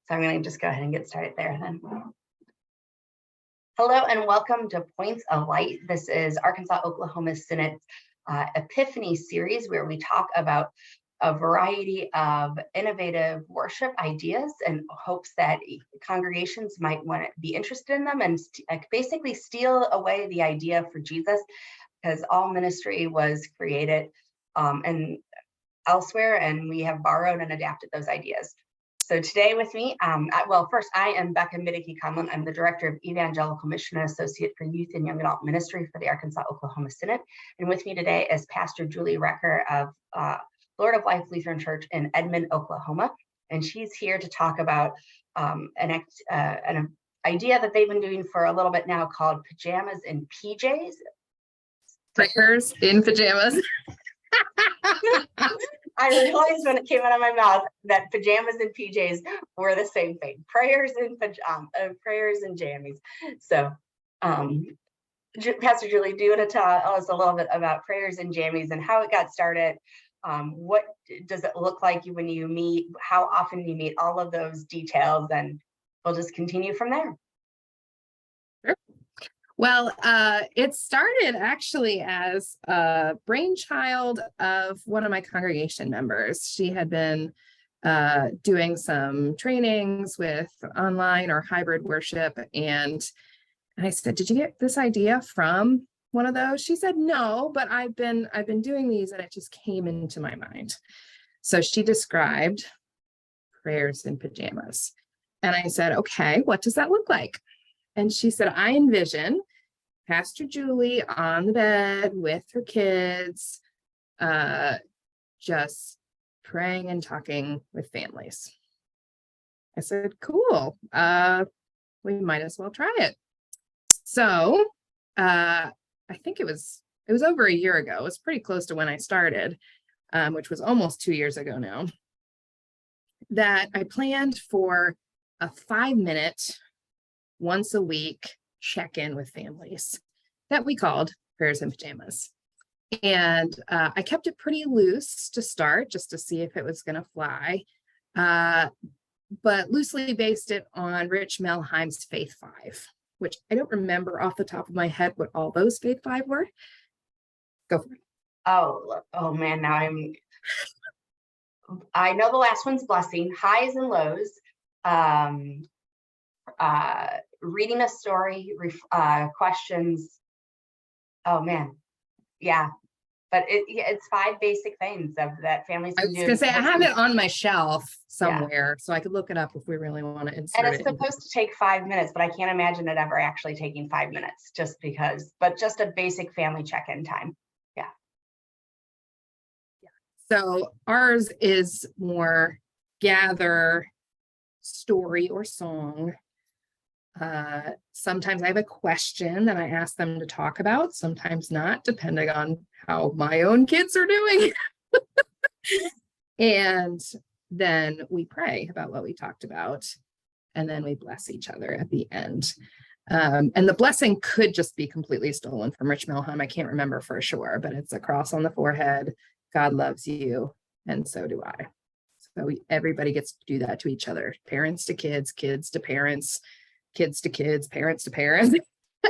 So I'm going to just go ahead and get started there then. Hello and welcome to Points of Light. This is Arkansas-Oklahoma Synode's Epiphany series, where we talk about a variety of innovative worship ideas and hopes that congregations might want to be interested in them and basically steal away the idea for Jesus, because all ministry was created and elsewhere, and we have borrowed and adapted those ideas. So today with me, first, I am Becca. I'm the Director of Evangelical Mission and Associate for Youth and Young Adult Ministry for the Arkansas-Oklahoma Synod. And with me today is Pastor Julie Recher of Lord of Life Lutheran Church in Edmond, Oklahoma. And she's here to talk about an idea that they've been doing for a little bit now called Pajamas and PJs. Prayers in pajamas. I realized when it came out of my mouth that pajamas and PJs were the same thing. Prayers and jammies. So, Pastor Julie, do you want to tell us a little bit about prayers and jammies and how it got started? What does it look like when you meet? How often you meet? All of those details, and we'll just continue from there. Sure. Well, it started actually as a brainchild of one of my congregation members. She had been doing some trainings with online or hybrid worship, and I said, "Did you get this idea from one of those?" She said, "No, but I've been doing these, and it just came into my mind." So she described prayers in pajamas, and I said, "Okay, what does that look like?" And she said, "I envision Pastor Julie on the bed with her kids, just praying and talking with families." I said, "Cool. We might as well try it." So I think it was over a year ago. It was pretty close to when I started, which was almost 2 years ago now, that I planned for a 5-minute once a week check-in with families that we called Prayers in Pajamas. And I kept it pretty loose to start, just to see if it was going to fly, but loosely based it on Rich Melheim's Faith 5, which I don't remember off the top of my head what all those Faith 5 were. Go for it. Oh man, now I know the last one's blessing, highs and lows, reading a story, questions. Oh man, yeah, but it's 5 basic things that families can do. I was gonna say, I have it on my shelf somewhere, so I could look it up if we really want to insert it. And it's supposed to take 5 minutes, but I can't imagine it ever actually taking 5 minutes, just a basic family check-in time. Yeah. So ours is more gather, story, or song. Sometimes I have a question that I ask them to talk about, sometimes not, depending on how my own kids are doing. And then we pray about what we talked about, and then we bless each other at the end. And the blessing could just be completely stolen from Rich Melheim. I can't remember for sure, but it's a cross on the forehead. God loves you, and so do I. So everybody gets to do that to each other. Parents to kids, kids to parents, kids to kids, parents to parents.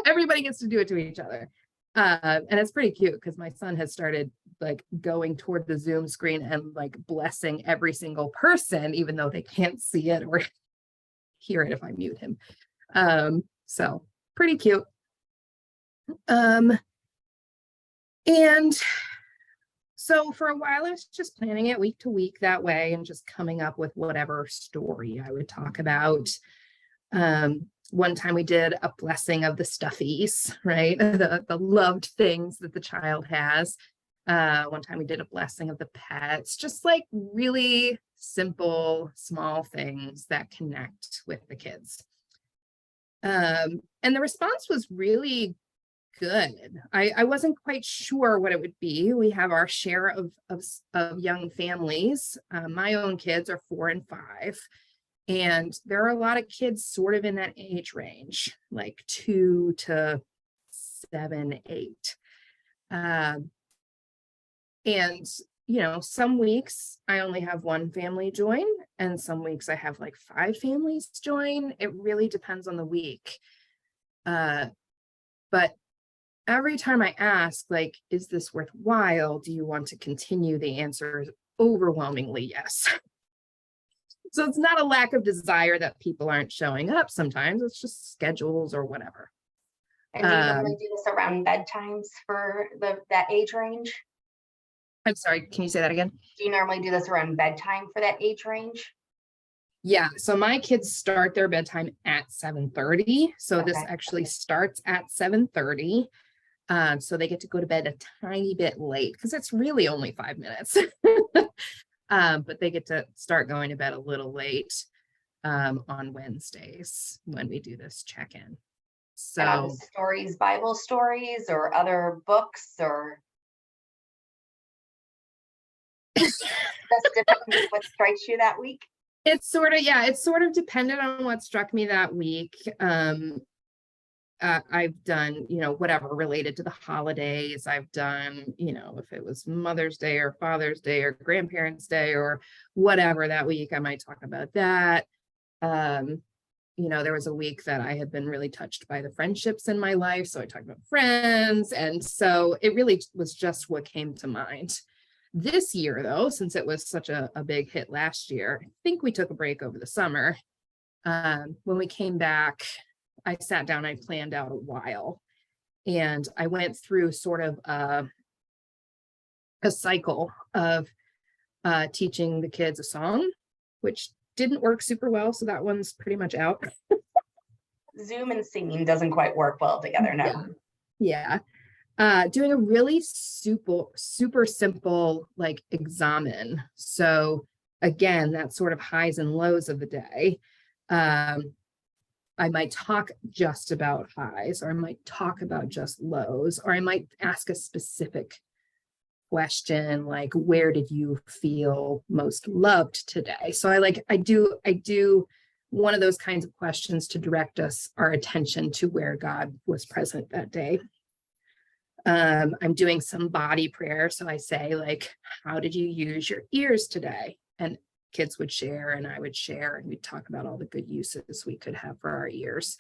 Everybody gets to do it to each other. And it's pretty cute because my son has started like going toward the Zoom screen and like blessing every single person, even though they can't see it or hear it if I mute him. So pretty cute. And so for a while, I was just planning it week to week that way and just coming up with whatever story I would talk about. One time we did a blessing of the stuffies, right? The loved things that the child has. One time we did a blessing of the pets, just like really simple, small things that connect with the kids. And the response was really good. I wasn't quite sure what it would be. We have our share of young families. My own kids are 4 and 5. And there are a lot of kids sort of in that age range, like 2 to 7, 8. And some weeks I only have one family join, and some weeks I have like 5 families join. It really depends on the week. But every time I ask, like, is this worthwhile? Do you want to continue? The answer is overwhelmingly yes. So it's not a lack of desire that people aren't showing up. Sometimes it's just schedules or whatever. And do you normally do this around bedtimes for that age range? I'm sorry, can you say that again? Do you normally do this around bedtime for that age range? Yeah, so my kids start their bedtime at 7:30. So this actually starts at 7:30. So they get to go to bed a tiny bit late because it's really only 5 minutes. But they get to start going to bed a little late on Wednesdays when we do this check-in. So stories, Bible stories, or other books, or that's depending on what strikes you that week. It's sort of dependent on what struck me that week. I've done, whatever related to the holidays. I've done, if it was Mother's Day or Father's Day or Grandparents' Day or whatever that week, I might talk about that. There was a week that I had been really touched by the friendships in my life. So I talked about friends. And so it really was just what came to mind. This year, though, since it was such a big hit last year, I think we took a break over the summer. When we came back, I sat down, I planned out a while, and I went through sort of a cycle of teaching the kids a song, which didn't work super well. So that one's pretty much out. Zoom and singing doesn't quite work well together, no. Yeah. Doing a really super simple like examen. So again, that sort of highs and lows of the day. I might talk just about highs, or I might talk about just lows, or I might ask a specific question like, where did you feel most loved today? So I do one of those kinds of questions to direct our attention to where God was present that day. I'm doing some body prayer. So I say, like, how did you use your ears today? And kids would share and I would share, and we'd talk about all the good uses we could have for our ears,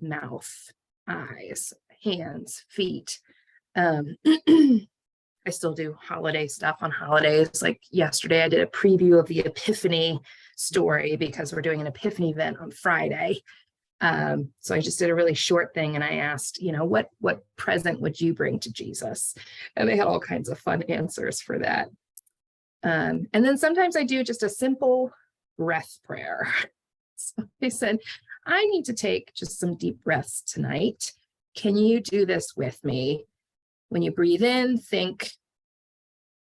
mouth, eyes, hands, feet. I still do holiday stuff on holidays. Like yesterday, I did a preview of the Epiphany story because we're doing an Epiphany event on Friday. So I just did a really short thing, and I asked, what present would you bring to Jesus? And they had all kinds of fun answers for that. And then sometimes I do just a simple breath prayer. So they said, I need to take just some deep breaths tonight. Can you do this with me? When you breathe in, think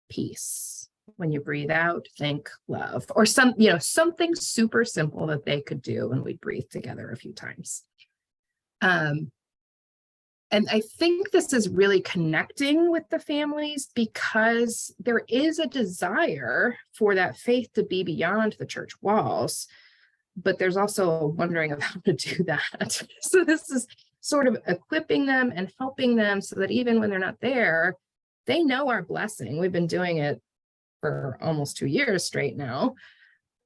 peace. When you breathe out, think love, or something super simple that they could do, and we'd breathe together a few times. And I think this is really connecting with the families because there is a desire for that faith to be beyond the church walls, but there's also a wondering of how to do that. So this is sort of equipping them and helping them so that even when they're not there, they know our blessing. We've been doing it for almost 2 years straight now.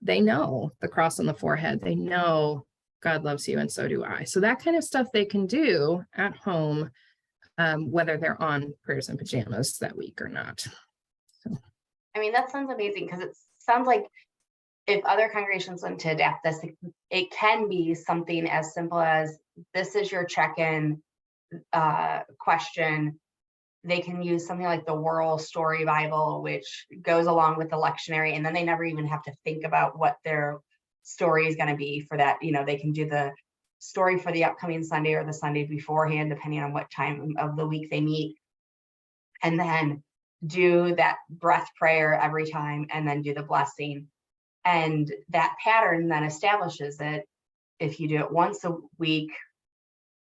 They know the cross on the forehead. They know God loves you, and so do I. So that kind of stuff they can do at home, whether they're on prayers and pajamas that week or not. So. I mean, that sounds amazing, because it sounds like if other congregations want to adapt this, it can be something as simple as, this is your check-in question. They can use something like the World Story Bible, which goes along with the lectionary, and then they never even have to think about what their story is going to be for that. They can do the story for the upcoming Sunday or the Sunday beforehand, depending on what time of the week they meet, and then do that breath prayer every time, and then do the blessing. And that pattern then establishes it. If you do it once a week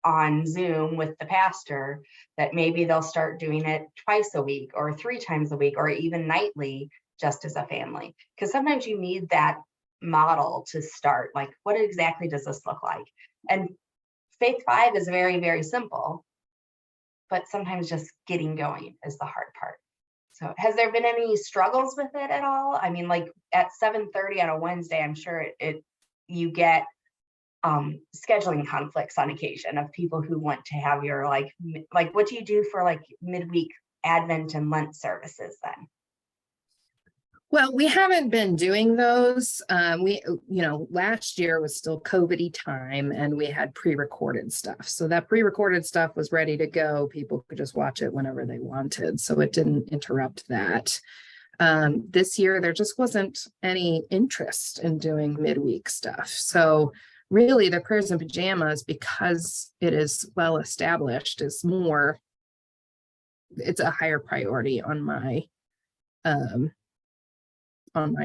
on Zoom with the pastor, that maybe they'll start doing it twice a week or 3 times a week, or even nightly, just as a family. Because sometimes you need that model to start, like, what exactly does this look like? And Faith 5 is very, very simple, but sometimes just getting going is the hard part. So has there been any struggles with it at all? I mean, like at 7:30 on a Wednesday, I'm sure you get scheduling conflicts on occasion of people who want to have your like what do you do for like midweek Advent and Lent services then? Well, we haven't been doing those. Last year was still COVID-y time and we had pre-recorded stuff. So that pre-recorded stuff was ready to go. People could just watch it whenever they wanted. So it didn't interrupt that. This year, there just wasn't any interest in doing midweek stuff. So really the Prayers and Pajamas, because it is well established, it's a higher priority on my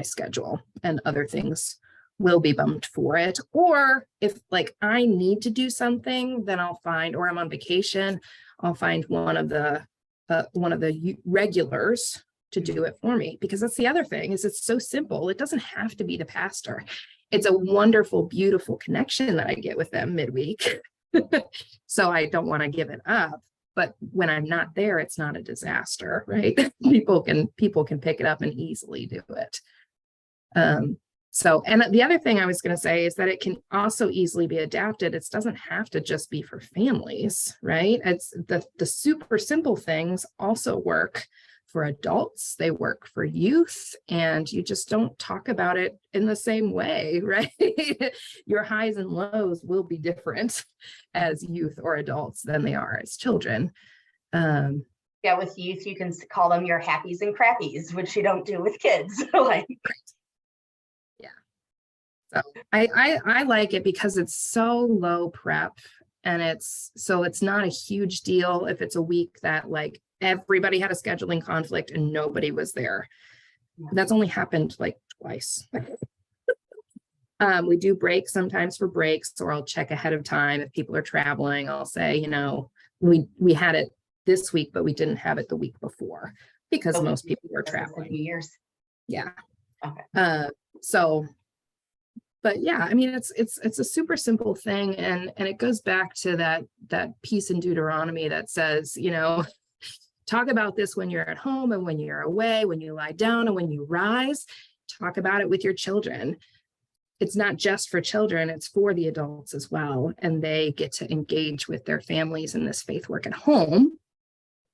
schedule, and other things will be bumped for it. Or if like I need to do something, then or I'm on vacation, I'll find one of the regulars to do it for me, because that's the other thing is it's so simple. It doesn't have to be the pastor. It's a wonderful, beautiful connection that I get with them midweek. So I don't want to give it up. But when I'm not there, it's not a disaster, right? people can pick it up and easily do it. And the other thing I was going to say is that it can also easily be adapted. It doesn't have to just be for families, right? It's the super simple things also work for adults. They work for youth, and you just don't talk about it in the same way, right? Your highs and lows will be different as youth or adults than they are as children. Yeah, with youth, you can call them your happies and crappies, which you don't do with kids. Like, yeah. So I like it because it's so low prep, and it's not a huge deal if it's a week that like everybody had a scheduling conflict and nobody was there. Yeah. That's only happened like twice. We do break sometimes for breaks, or I'll check ahead of time if people are traveling. I'll say, we had it this week, but we didn't have it the week before because most people were traveling. Years. Yeah. Okay. But yeah, I mean, it's a super simple thing, and it goes back to that piece in Deuteronomy that says, talk about this when you're at home and when you're away, when you lie down and when you rise. Talk about it with your children. It's not just for children, it's for the adults as well. And they get to engage with their families in this faith work at home,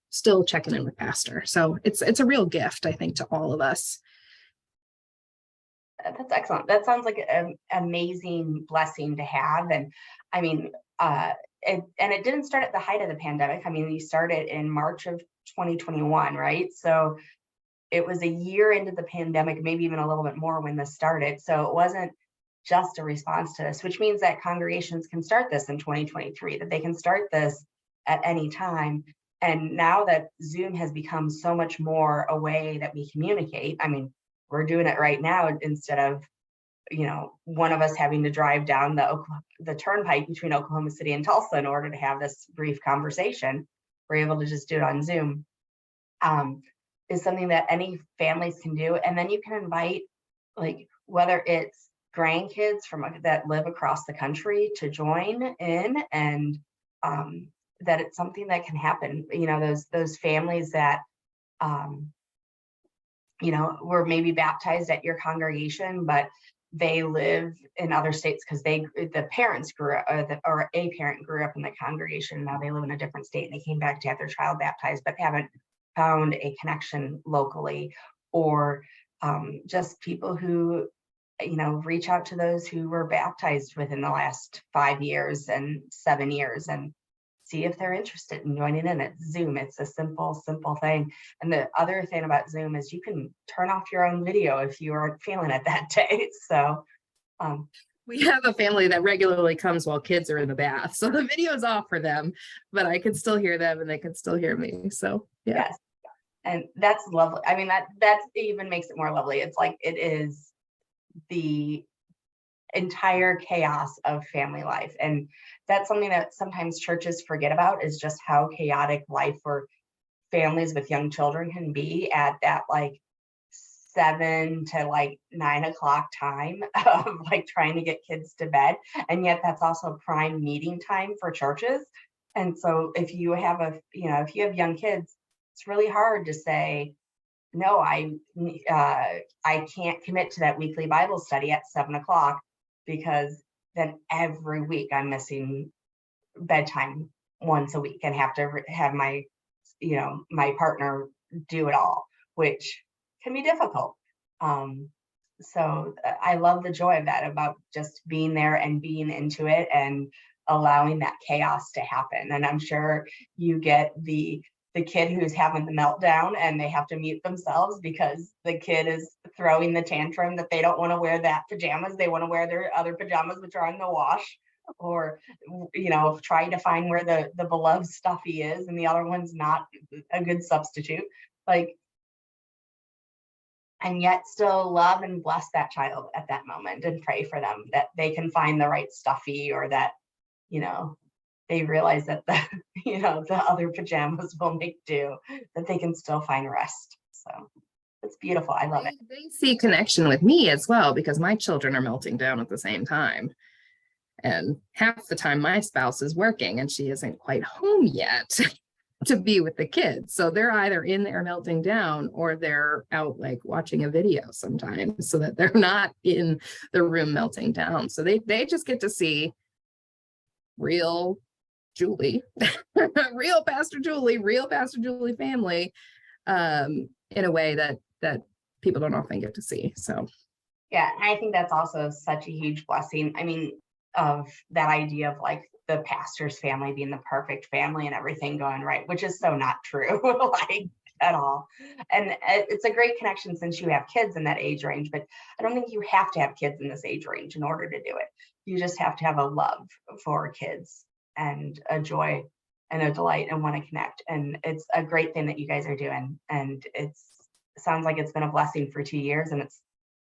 still checking in with pastor. So it's a real gift, I think, to all of us. That's excellent. That sounds like an amazing blessing to have. And I mean, it didn't start at the height of the pandemic. I mean, you started in March of 2021, right? So it was a year into the pandemic, maybe even a little bit more when this started. So it wasn't just a response to this, which means that congregations can start this in 2023, that they can start this at any time. And now that Zoom has become so much more a way that we communicate, I mean, we're doing it right now instead of, one of us having to drive down the turnpike between Oklahoma City and Tulsa in order to have this brief conversation. We're able to just do it on Zoom. Is something that any families can do. And then you can invite, like, whether it's grandkids that live across the country to join in, and that it's something that can happen. Those families that were maybe baptized at your congregation, but they live in other states because the parents grew up, or a parent grew up in the congregation. Now they live in a different state and they came back to have their child baptized, but haven't found a connection locally. Or just people who, reach out to those who were baptized within the last 5 years and 7 years and see if they're interested in joining in. It's Zoom. It's a simple thing. And the other thing about Zoom is you can turn off your own video if you aren't feeling it that day. So we have a family that regularly comes while kids are in the bath. So the video's off for them, but I can still hear them and they can still hear me. So yeah. Yes. And that's lovely. I mean, that even makes it more lovely. It's like it is the entire chaos of family life. And that's something that sometimes churches forget about, is just how chaotic life for families with young children can be at that like 7 to 9 o'clock time of like trying to get kids to bed. And yet that's also prime meeting time for churches. And so if you have if you have young kids, it's really hard to say, no, I can't commit to that weekly Bible study at 7 o'clock, because then every week I'm missing bedtime once a week and have to have my, my partner do it all, which can be difficult. So I love the joy of that, about just being there and being into it and allowing that chaos to happen. And I'm sure you get the kid who's having the meltdown and they have to mute themselves because the kid is throwing the tantrum that they don't want to wear that pajamas. They want to wear their other pajamas, which are in the wash, or, trying to find where the beloved stuffy is and the other one's not a good substitute. Like, and yet still love and bless that child at that moment and pray for them that they can find the right stuffy, or that, they realize that the other pajamas will make do, that they can still find rest. So it's beautiful. I love it. They see connection with me as well, because my children are melting down at the same time. And half the time my spouse is working and she isn't quite home yet to be with the kids. So they're either in there melting down or they're out like watching a video sometimes, so that they're not in the room melting down. So they just get to see real Julie, real Pastor Julie family, in a way that people don't often get to see. So yeah, I think that's also such a huge blessing. I mean, of that idea of like the pastor's family being the perfect family and everything going right, which is so not true, like at all. And it's a great connection since you have kids in that age range, but I don't think you have to have kids in this age range in order to do it. You just have to have a love for kids and a joy and a delight and want to connect. And it's a great thing that you guys are doing. And it sounds like it's been a blessing for 2 years, and it's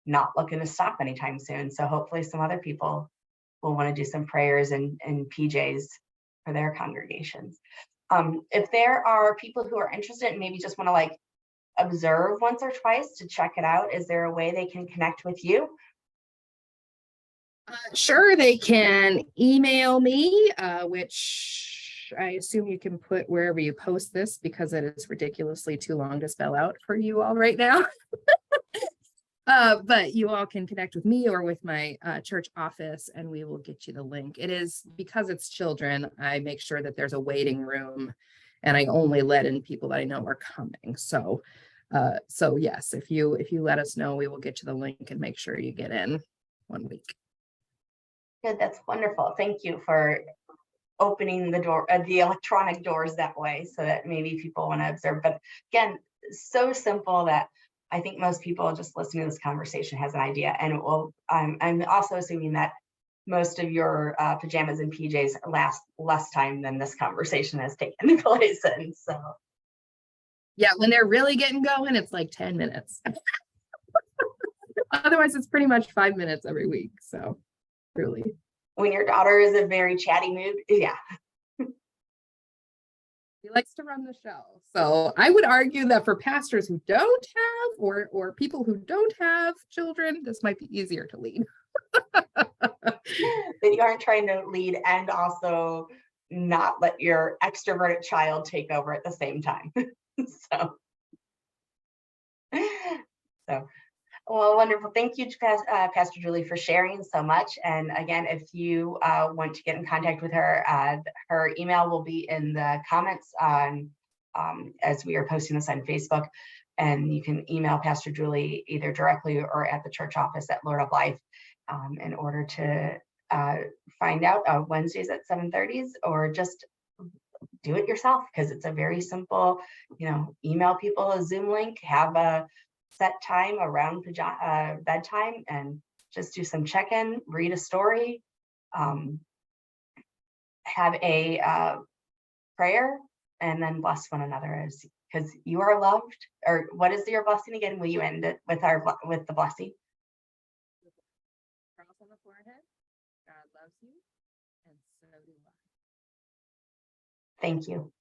not looking to stop anytime soon. So hopefully some other people will want to do some prayers and PJs for their congregations. If there are people who are interested and maybe just want to like observe once or twice to check it out, is there a way they can connect with you? Sure, they can email me, which I assume you can put wherever you post this, because it is ridiculously too long to spell out for you all right now. But you all can connect with me or with my church office, and we will get you the link. It is, because it's children, I make sure that there's a waiting room, and I only let in people that I know are coming. So yes, if you let us know, we will get you the link and make sure you get in 1 week. Good, that's wonderful. Thank you for opening the door, the electronic doors that way, so that maybe people want to observe. But again, so simple that I think most people just listening to this conversation has an idea. And it will, I'm also assuming that most of your pajamas and PJs last less time than this conversation has taken place in. So yeah, when they're really getting going, it's like 10 minutes. Otherwise, it's pretty much 5 minutes every week. So really, when your daughter is in a very chatty mood, yeah. He likes to run the show. So I would argue that for pastors who don't have, or people who don't have children, this might be easier to lead. That you aren't trying to lead and also not let your extroverted child take over at the same time. So well, wonderful. Thank you, Pastor Julie, for sharing so much. And again, if you want to get in contact with her, her email will be in the comments on as we are posting this on Facebook. And you can email Pastor Julie either directly or at the church office at Lord of Life in order to find out Wednesdays at 7:30, or just do it yourself, because it's a very simple, email people a Zoom link, have a set time around bedtime, and just do some check-in, read a story, have a prayer, and then bless one another, because you are loved. Or what is your blessing again? Will you end it with the blessing? Cross on the forehead. God loves you, and so do I. Thank you.